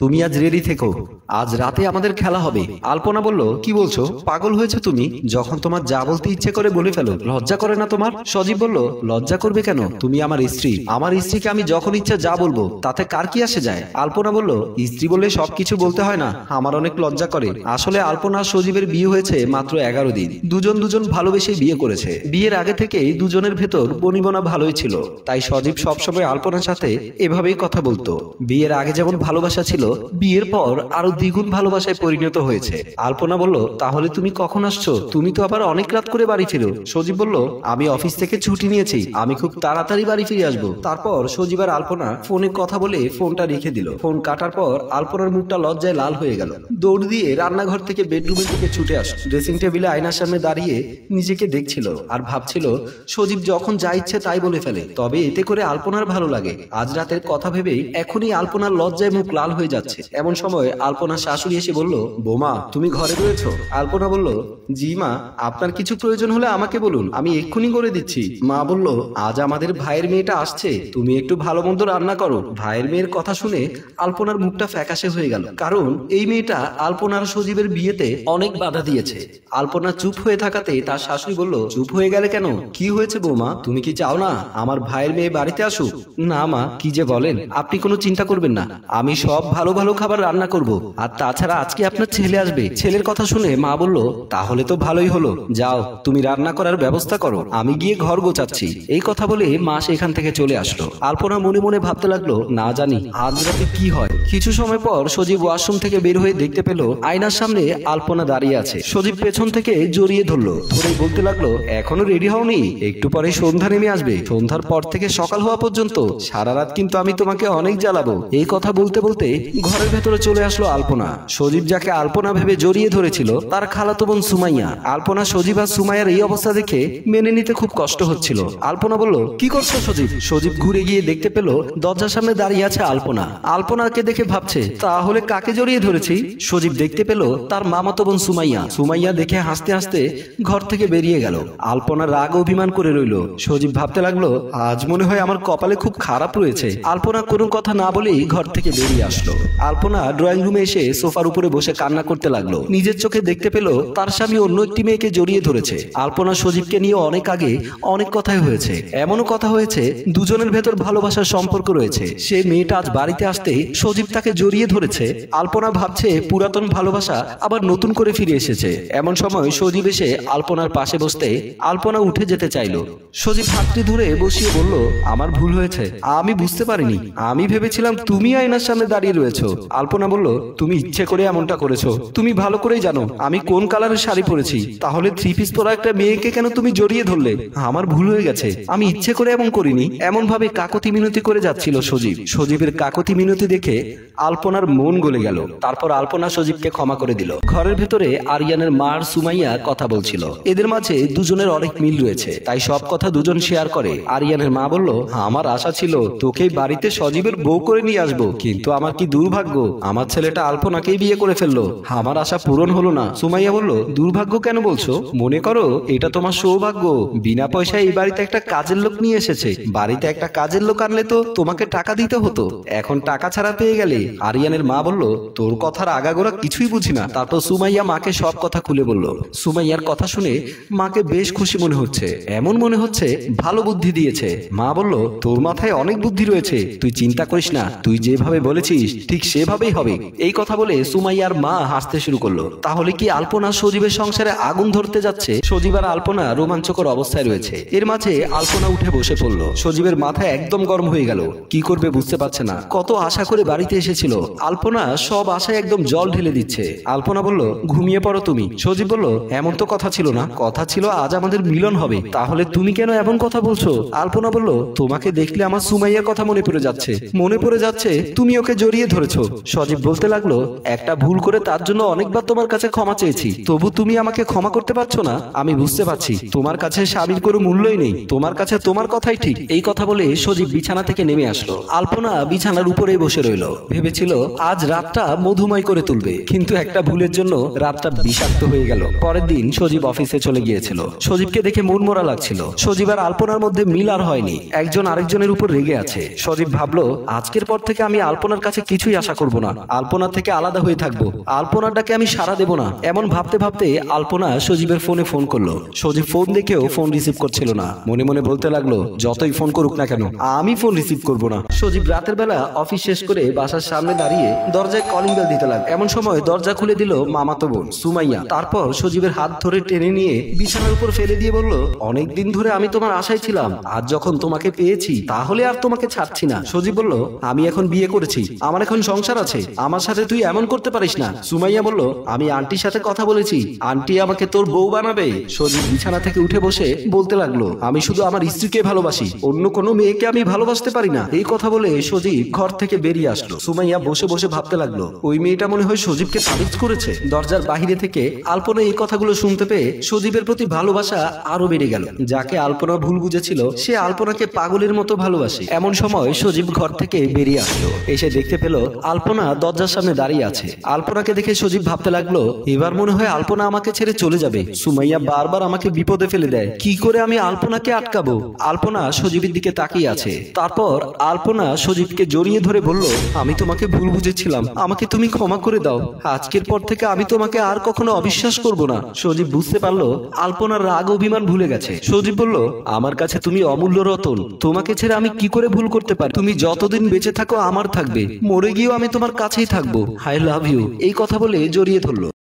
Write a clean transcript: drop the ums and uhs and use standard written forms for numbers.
তুমি আজ রেডি থেকো, আজ রাতে আমাদের খেলা হবে। আলপনা বলল, কি বলছো? পাগল হয়েছে তুমি? যখন তোমার যা বলতে ইচ্ছে করে বলে ফেলো, লজ্জা করে না তোমার? সজীব বলল, লজ্জা করবে কেন? তুমি আমার স্ত্রী, আমার স্ত্রীকে আমি যখন ইচ্ছা যা বলবো তাতে কার কি আসে যায়? আলপনা বলল, স্ত্রী বলে সবকিছু বলতে হয় না, আমার অনেক লজ্জা করে। আসলে আলপনা সজীবের বিয়ে হয়েছে মাত্র 11 দিন। দুজন ভালোবেসে বিয়ে করেছে। বিয়ের আগে থেকেই দুজনের ভেতর বনিবনা ভালোই ছিল, তাই সজীব সবসময় আলপনার সাথে এভাবেই কথা বলতো। বিয়ের আগে যেমন ভালোবাসা ছিল, বিয়ের পর আরো দ্বিগুণ ভালোবাসায় পরিণত হয়েছে। আলপনা বলল, তাহলে তুমি কখন আসছো? তুমি তো আবার অনেক রাত করে বাড়ি ফিরো। সজীব বলল, আমি অফিস থেকে ছুটি নিয়েছি, আমি খুব তাড়াতাড়ি বাড়ি ফিরে আসবো। তারপর সজীব আর আলপনা ফোনে কথা বলে ফোনটা রেখে দিল। ফোন কাটার পর আলপনার মুখটা লজ্জায় লাল হয়ে গেল। দৌড় দিয়ে রান্নাঘর থেকে বেডরুমের দিকে ছুটে আসলো। ড্রেসিং টেবিলে আয়নার সামনে দাঁড়িয়ে নিজেকে দেখছিল আর ভাবছিল, সজীব যখন যা ইচ্ছে তাই বলে ফেলে, তবে এতে করে আলপনার ভালো লাগে। আজ রাতের কথা ভেবেই এখনই আলপনার লজ্জায় মুখ লাল হয়ে যাচ্ছে। এমন সময় আলপনার শাশুড়ি এসে বলল, বৌমা তুমি ঘরে রয়েছো? আলপনা বলল, জি মা, আপনার কিছু প্রয়োজন হলে আমাকে বলুন, আমি এক্ষুনি করে দিচ্ছি। মা বলল, আজ আমাদের ভাইয়ের মেয়েটা আসছে, তুমি একটু ভালো মন্দ রান্না করো। ভাইয়ের মেয়ের কথা শুনে আলপনার মুখটা ফ্যাকাশে হয়ে গেল, কারণ এই মেয়েটা আলপনার সজীবের বিয়েতে অনেক বাধা দিয়েছে। আলপনা চুপ হয়ে থাকাতে তার শাশুড়ি বলল, চুপ হয়ে গেলে কেন? কি হয়েছে বৌমা? তুমি কি চাও না আমার ভাইয়ের মেয়ে বাড়িতে আসুক? না মা, কি যে বলেন, আপনি কোনো চিন্তা করবেন না, আমি সব ভালো ভালো খাবার রান্না করব। আর তাছাড়া আজকে আপনার ছেলে আসবে। ছেলের কথা শুনে মা বলল, তাহলে তো ভালোই হলো, যাও তুমি রান্না করার ব্যবস্থা করো, আমি গিয়ে ঘর গোছাচ্ছি। এই কথা বলে মা সেখান থেকে চলে আসলো। আলপনা মনে মনে ভাবতে লাগলো, না জানি আজ রাতে কি হয়। কিছু সময় পর সজীব ওয়াশরুম থেকে বের হয়ে দেখতে পেল আয়নার সামনে আলপনা দাঁড়িয়ে আছে। সজীব পেছন থেকে জড়িয়ে ধরলো, ধরেই বলতে লাগলো, এখনো রেডি হওনি? একটু পরে সন্ধ্যা নেমে আসবে, সন্ধ্যার পর থেকে সকাল হওয়া পর্যন্ত সারা রাত কিন্তু আমি তোমাকে অনেক জ্বালাবো। এই কথা বলতে বলতে ঘরের ভেতরে চলে আসলো আলপনা। সজীব যাকে আলপনা ভেবে জড়িয়ে ধরেছিল তার খালাতো বোন সুমাইয়া। আলপনা সজীব আর সুমাইয়ার এই অবস্থা দেখে মেনে নিতে খুব কষ্ট হচ্ছিল। আলপনা বলল, কি করছো সজীব? সজীব ঘুরে গিয়ে দেখতে পেল দরজার সামনে দাঁড়িয়ে আছে আলপনা। আলপনাকে দেখে ভাবছে, তাহলে কাকে জড়িয়ে ধরেছি? সজীব দেখতে পেল তার মামাতো বোন সুমাইয়া। সুমাইয়া দেখে হাসতে হাসতে ঘর থেকে বেরিয়ে গেল। আলপনা রাগ অভিমান করে রইল। সজীব ভাবতে লাগলো, আজ মনে হয় আমার কপালে খুব খারাপ রয়েছে। আলপনা কোনো কথা না বলেই ঘর থেকে বেরিয়ে আসলো। আলপনা ড্রয়িং রুমে এসে সোফার উপরে বসে কান্না করতে লাগলো। নিজের চোখে দেখতে পেল তার স্বামী অন্য একটি মেয়েকে জড়িয়ে ধরেছে। আলপনা সজীবকে নিয়ে অনেক আগে অনেক কথাই হয়েছে, এমনও কথা হয়েছে দুজনের ভেতর ভালোবাসার সম্পর্ক রয়েছে। সে মেয়েটা আজ বাড়িতে আসতে সজীব তাকে জড়িয়ে ধরেছে। আলপনা ভাবছে পুরাতন ভালোবাসা আবার নতুন করে ফিরে এসেছে। এমন সময় সজীব এসে আলপনার পাশে বসতে আলপনা উঠে যেতে চাইলো। সজীব হাতটি ধরে বসিয়ে বলল, আমার ভুল হয়েছে, আমি বুঝতে পারিনি, আমি ভেবেছিলাম তুমি আয়নার সামনে দাঁড়িয়ে রয়েছো। আলপনা বলল, তুমি ইচ্ছে করে এমনটা করেছো, তুমি ভালো করেই জানো আমি কোন কালারের শাড়ি পরেছি, তাহলে 3 পিস পরা একটা মেয়েকে কেন তুমি জড়িয়ে ধরলে? আমার ভুল হয়ে গেছে, আমি ইচ্ছে করে এমন করিনি। এমন ভাবে কাকতি মিনতি করে যাচ্ছিল সজীব। সজীবের কাকতি মিনতি দেখে আলপনার মন গলে গেল। তারপর আলপনা সজীবকে ক্ষমা করে দিল। ঘরের ভেতরে আরিয়ানের মা আর সুমাইয়া কথা বলছিল। এদের মাঝে দুজনের অনেক মিল রয়েছে, তাই সব কথা দুজন শেয়ার করে। আরিয়ানের মা বলল, আমার আশা ছিল তোকে বাড়িতে সজীবের বউ করে নিয়ে আসবো, কিন্তু আমার কি দুর্ভাগ্য, আমার ছেলেটা আলপনাকেই বিয়ে করে ফেললো, আমার আশা পূরণ হলো না। সুমাইয়া বলল, দুর্ভাগ্য কেন বলছো? মনে করো এটা তোমার সৌভাগ্য, বিনা পয়সায় এই বাড়িতে একটা কাজের লোক নিয়ে এসেছে। বাড়িতে একটা কাজের লোক আনলে তো তোমাকে টাকা দিতে হতো, এখন টাকা ছাড়া পেয়ে গেলে। আরিয়ানের মা বলল, তোর কথার আগাগোড়া কিছুই বুঝি না। তারপর সুমাইয়া মাকে সব কথা খুলে বলল। সুমাইয়ার কথা শুনে মাকে বেশ খুশি মনে হচ্ছে, এমন মনে হচ্ছে ভালো বুদ্ধি দিয়েছে। মা বলল, তোর মাথায় অনেক বুদ্ধি রয়েছে, তুই চিন্তা করিস না, তুই যেভাবে বলেছিস ঠিক সেভাবেই হবে। এই কথা বলে সুমাইয়ার মা হাসতে শুরু করলো। তাহলে কি আলপনা সজীবের সংসারে আগুন ধরতে যাচ্ছে? সজীব আর আলপনা রোমাঞ্চকর অবস্থায় রয়েছে। এর মাঝে আলপনা উঠে বসে পড়লো। সজীবের মাথায় একদম গরম হয়ে গেল, কি করবে বুঝতে পারছে না। কত আশা করে বাড়িতে এসেছিল, আলপনা সব আশায় একদম জল ঢেলে দিচ্ছে। আলপনা বলল, ঘুমিয়ে পড়ো তুমি। সজীব বলল, এমন তো কথা ছিল না, কথা ছিল আজ আমাদের মিলন হবে, তাহলে তুমি কেন এমন কথা বলছো? আলপনা বলল, তোমাকে দেখলে আমার সুমাইয়ার কথা মনে পড়ে যাচ্ছে, তুমি ওকে জড়িয়ে ধরেছো। সজীব বলতে লাগলো, একটা ভুল করে তার জন্য অনেকবার তোমার কাছে ক্ষমা চেয়েছি, তবু তুমি আমাকে ক্ষমা করতে পারছো না। আমি বুঝতে পারছি তোমার কাছে স্বামীর কোনো মূল্যই নেই, তোমার কাছে তোমার কথাই ঠিক। এই কথা বলে সজীব বিছানা থেকে নেমে আসলো। আলপনা বিছানার উপরে বসে রইল। ভেবেছিল আজ রাতটা মধুময় করে তুলবে, কিন্তু একটা ভুলের জন্য রাতটা বিষাক্ত হয়ে গেল। পরের দিন সজীব অফিসে চলে গিয়েছিল। সজীবকে দেখে মন মরা লাগছিল। সজীব আর আলপনার মধ্যে মিল আর হয়নি, একজন আরেকজনের উপর রেগে আছে। সজীব ভাবলো, আজকের পর থেকে আমি আলপনার কাছে কিছু কিছুই আশা করব না, আলপনা থেকে আলাদা হয়ে থাকবো, আলপনার ডাকে আমি সাড়া দেব না। এমন ভাবতে ভাবতে আলপনা সজীবের ফোন করলো। সজীব ফোন দেখেও ফোন রিসিভ করছিল না। মনে মনে বলতে লাগলো, যতই ফোন করুক না কেন আমি ফোন রিসিভ করব না। সজীব রাতের বেলা অফিস শেষ করে বাসার সামনে দাঁড়িয়ে দরজায় কলিং বেল দিতে লাগলো। এমন সময় দরজা খুলে দিল মামাতো বোন সুমাইয়া। তারপর সজীবের হাত ধরে টেনে নিয়ে বিছানার উপর ফেলে দিয়ে বলল, অনেকদিন ধরে আমি তোমার আশায় ছিলাম, আজ যখন তোমাকে পেয়েছি তাহলে আর তোমাকে ছাড়ছি না। সজীব বলল, আমি এখন বিয়ে করেছি, আমার এখন সংসার আছে, আমার সাথে তুই এমন করতে পারিস না। সুমাইয়া বলল, আমি আন্টির সাথে কথা বলেছি, আন্টি আমাকে তোর বউ বানাবে। সজীব বিছানা থেকে উঠে বসে বলতে লাগলো, আমি শুধু আমার স্ত্রীকে ভালোবাসি, অন্য কোনো মেয়েকে আমি ভালোবাসতে পারি না। এই কথা বলে সজীব ঘর থেকে বেরিয়ে আসলো। সুমাইয়া বসে বসে ভাবতে লাগলো, ওই মেয়েটা মনে হয় সজীবকে তাবিজ করেছে। দরজার বাহিরে থেকে আলপনা এই কথাগুলো শুনতে পেয়ে সজীবের প্রতি ভালোবাসা আরো বেড়ে গেল। যাকে আলপনা ভুল বুঝেছিল সে আলপনাকে পাগলের মতো ভালোবাসে। এমন সময় সজীব ঘর থেকে বেরিয়ে আসলো। এসে দেখতে পেল আলপনা দরজার সামনে দাঁড়িয়ে আছে। আলপনাকে দেখে সজীব ভাবতে লাগলো, এবার মনে হয় আলপনা আমাকে ছেড়ে চলে যাবে। সুমাইয়া বারবার আমাকে বিপদে ফেলে দেয়, কি করে আমি আলপনাকে আটকাবো? আলপনা সজীবের দিকে তাকিয়ে আছে। তারপর আলপনা সজীবকে জড়িয়ে ধরে বলল, আমি তোমাকে ভুল বুঝেছিলাম, আমাকে তুমি ক্ষমা করে দাও, আজকের পর থেকে আমি তোমাকে আর কখনো অবিশ্বাস করব না। সজীব বুঝতে পারলো আলপনার রাগ অভিমান ভুলে গেছে। সজীব বলল, আমার কাছে তুমি অমূল্য রতন, তোমাকে ছেড়ে আমি কি করে ভুল করতে পারি? তুমি যতদিন বেঁচে থাকো আমার থাকবে, মরে গিয়েও আমি তোমার কাছেই থাকবো। I love you. এই কথা বলে জড়িয়ে ধরলো।